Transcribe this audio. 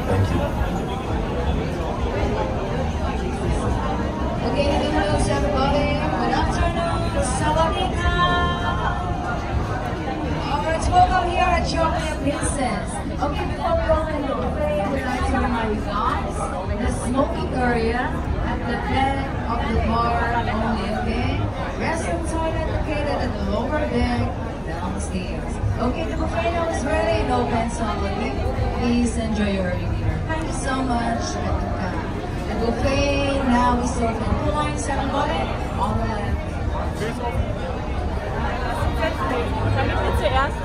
Thank you. Okay, hello everybody. Good afternoon. Sawadika. Alright, welcome here at Chocolate Princess. Okay, before we open the buffet, we'd like to remind you guys the smoking area at the back of the bar only, okay? Restroom toilet located at the lower deck downstairs. Okay, the buffet now is ready. No pencil, okay? Please enjoy your early dinner. Thank you so much. The buffet now is open. 2 lines, everybody. On the left. Damit zuerst.